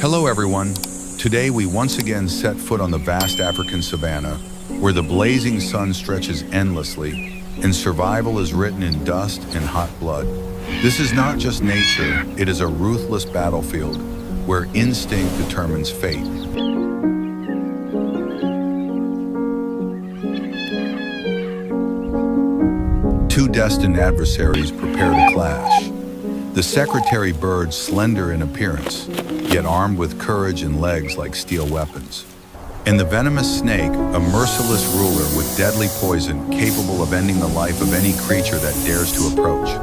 Hello everyone. Today we once again set foot on the vast African savanna, where the blazing sun stretches endlessly and survival is written in dust and hot blood. This is not just nature, it is a ruthless battlefield where instinct determines fate. Two destined adversaries prepare to clash. The secretary bird, slender in appearance, yet armed with courage and legs like steel weapons. And the venomous snake, a merciless ruler with deadly poison capable of ending the life of any creature that dares to approach.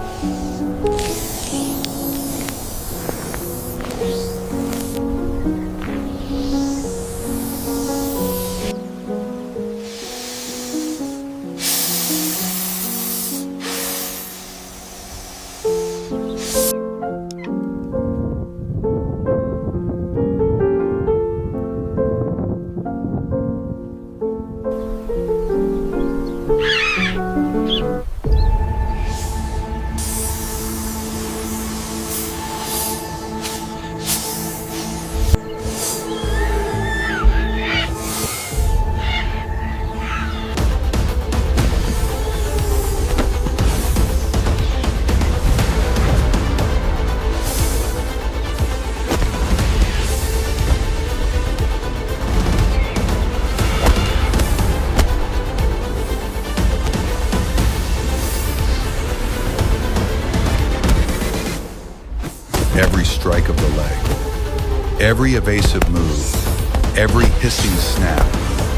Every strike of the leg, every evasive move, every hissing snap,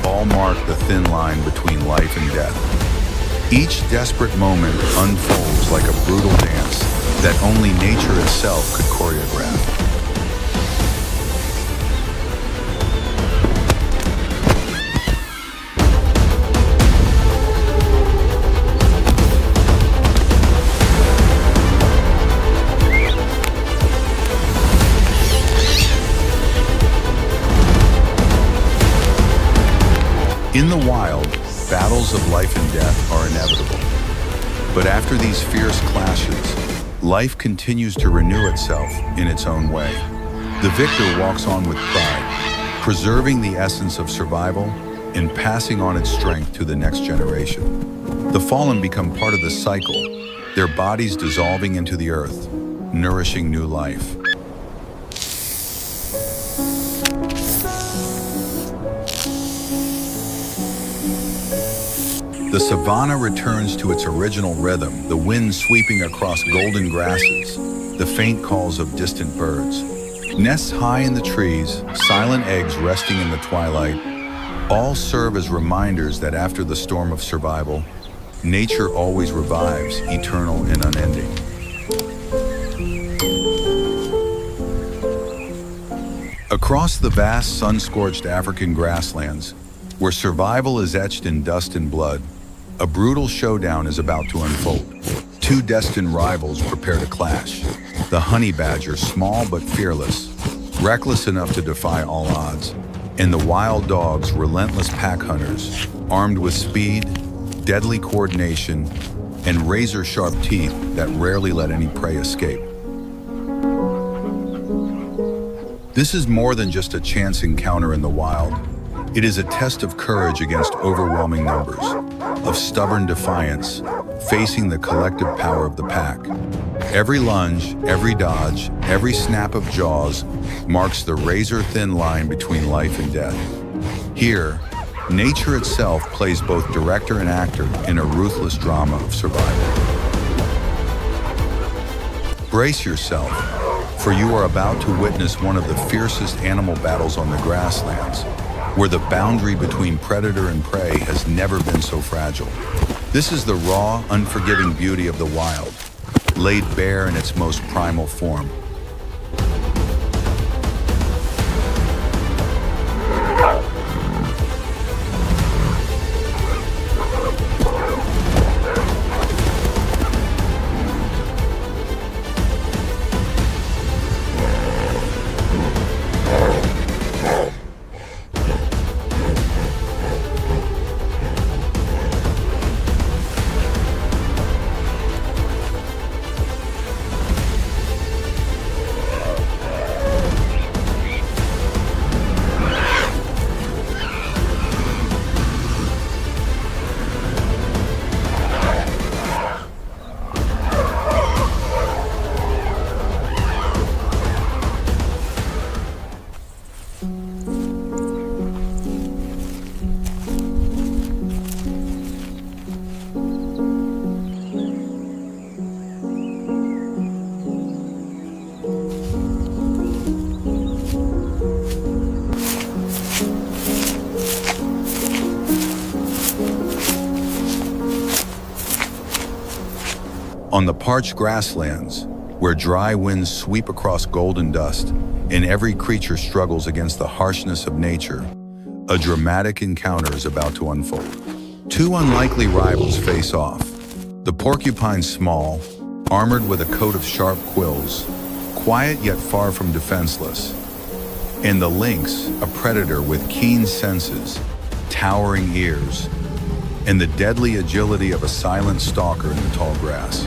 all mark the thin line between life and death. Each desperate moment unfolds like a brutal dance that only nature itself could choreograph. In the wild, battles of life and death are inevitable. But after these fierce clashes, life continues to renew itself in its own way. The victor walks on with pride, preserving the essence of survival and passing on its strength to the next generation. The fallen become part of the cycle, their bodies dissolving into the earth, nourishing new life. The savanna returns to its original rhythm, the wind sweeping across golden grasses, the faint calls of distant birds. Nests high in the trees, silent eggs resting in the twilight, all serve as reminders that after the storm of survival, nature always revives, eternal and unending. Across the vast sun-scorched African grasslands, where survival is etched in dust and blood, a brutal showdown is about to unfold. Two destined rivals prepare to clash. The honey badger, small but fearless, reckless enough to defy all odds, and the wild dogs, relentless pack hunters, armed with speed, deadly coordination, and razor-sharp teeth that rarely let any prey escape. This is more than just a chance encounter in the wild. It is a test of courage against overwhelming numbers, of stubborn defiance, facing the collective power of the pack. Every lunge, every dodge, every snap of jaws marks the razor-thin line between life and death. Here, nature itself plays both director and actor in a ruthless drama of survival. Brace yourself, for you are about to witness one of the fiercest animal battles on the grasslands, where the boundary between predator and prey has never been so fragile. This is the raw, unforgiving beauty of the wild, laid bare in its most primal form. On the parched grasslands, where dry winds sweep across golden dust and every creature struggles against the harshness of nature, a dramatic encounter is about to unfold. Two unlikely rivals face off. The porcupine, small, armored with a coat of sharp quills, quiet yet far from defenseless, and the lynx, a predator with keen senses, towering ears, and the deadly agility of a silent stalker in the tall grass.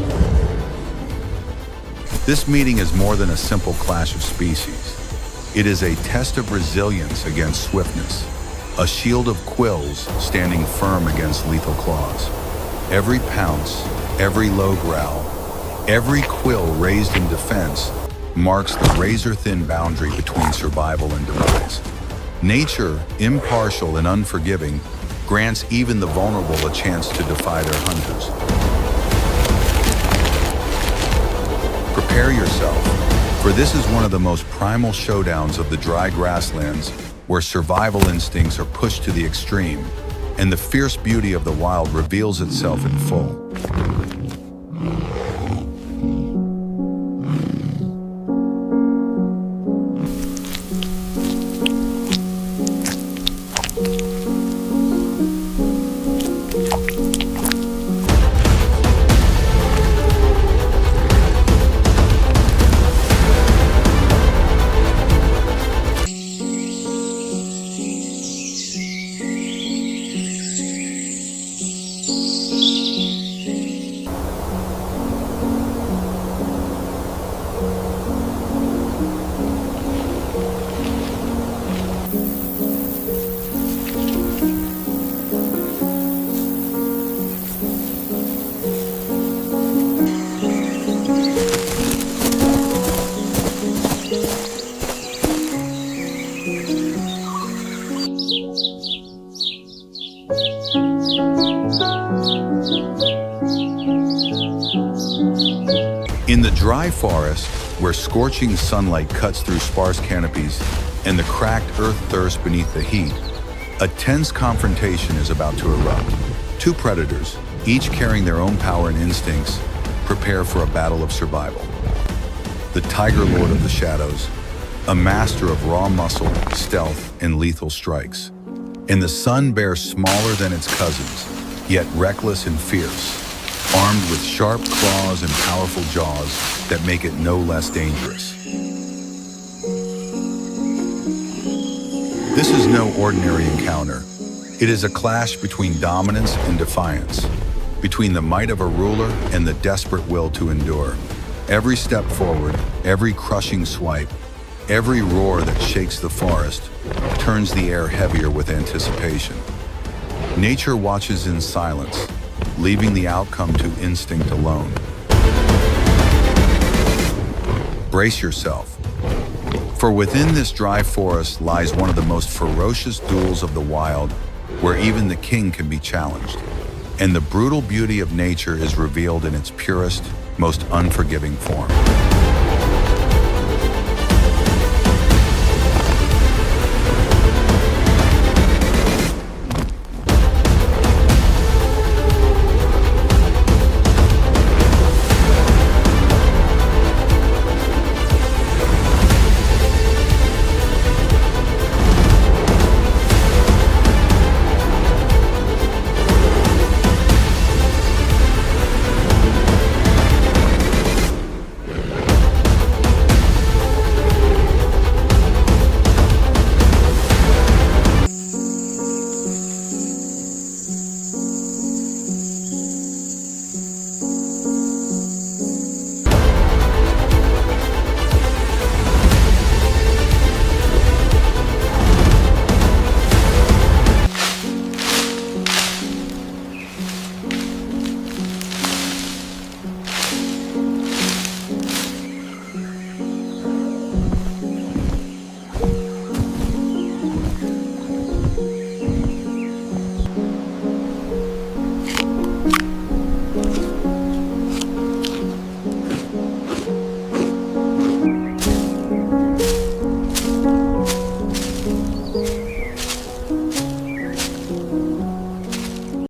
This meeting is more than a simple clash of species. It is a test of resilience against swiftness, a shield of quills standing firm against lethal claws. Every pounce, every low growl, every quill raised in defense marks the razor-thin boundary between survival and demise. Nature, impartial and unforgiving, grants even the vulnerable a chance to defy their hunters. Prepare yourself, for this is one of the most primal showdowns of the dry grasslands, where survival instincts are pushed to the extreme, and the fierce beauty of the wild reveals itself in full. In the dry forest, where scorching sunlight cuts through sparse canopies and the cracked earth thirsts beneath the heat, a tense confrontation is about to erupt. Two predators, each carrying their own power and instincts, prepare for a battle of survival. The tiger lord of the shadows, a master of raw muscle, stealth, and lethal strikes. And the sun bear smaller than its cousins, yet reckless and fierce, armed with sharp claws and powerful jaws that make it no less dangerous. This is no ordinary encounter. It is a clash between dominance and defiance, between the might of a ruler and the desperate will to endure. Every step forward, every crushing swipe, every roar that shakes the forest turns the air heavier with anticipation. Nature watches in silence, leaving the outcome to instinct alone. Brace yourself, for within this dry forest lies one of the most ferocious duels of the wild, where even the king can be challenged, and the brutal beauty of nature is revealed in its purest, most unforgiving form.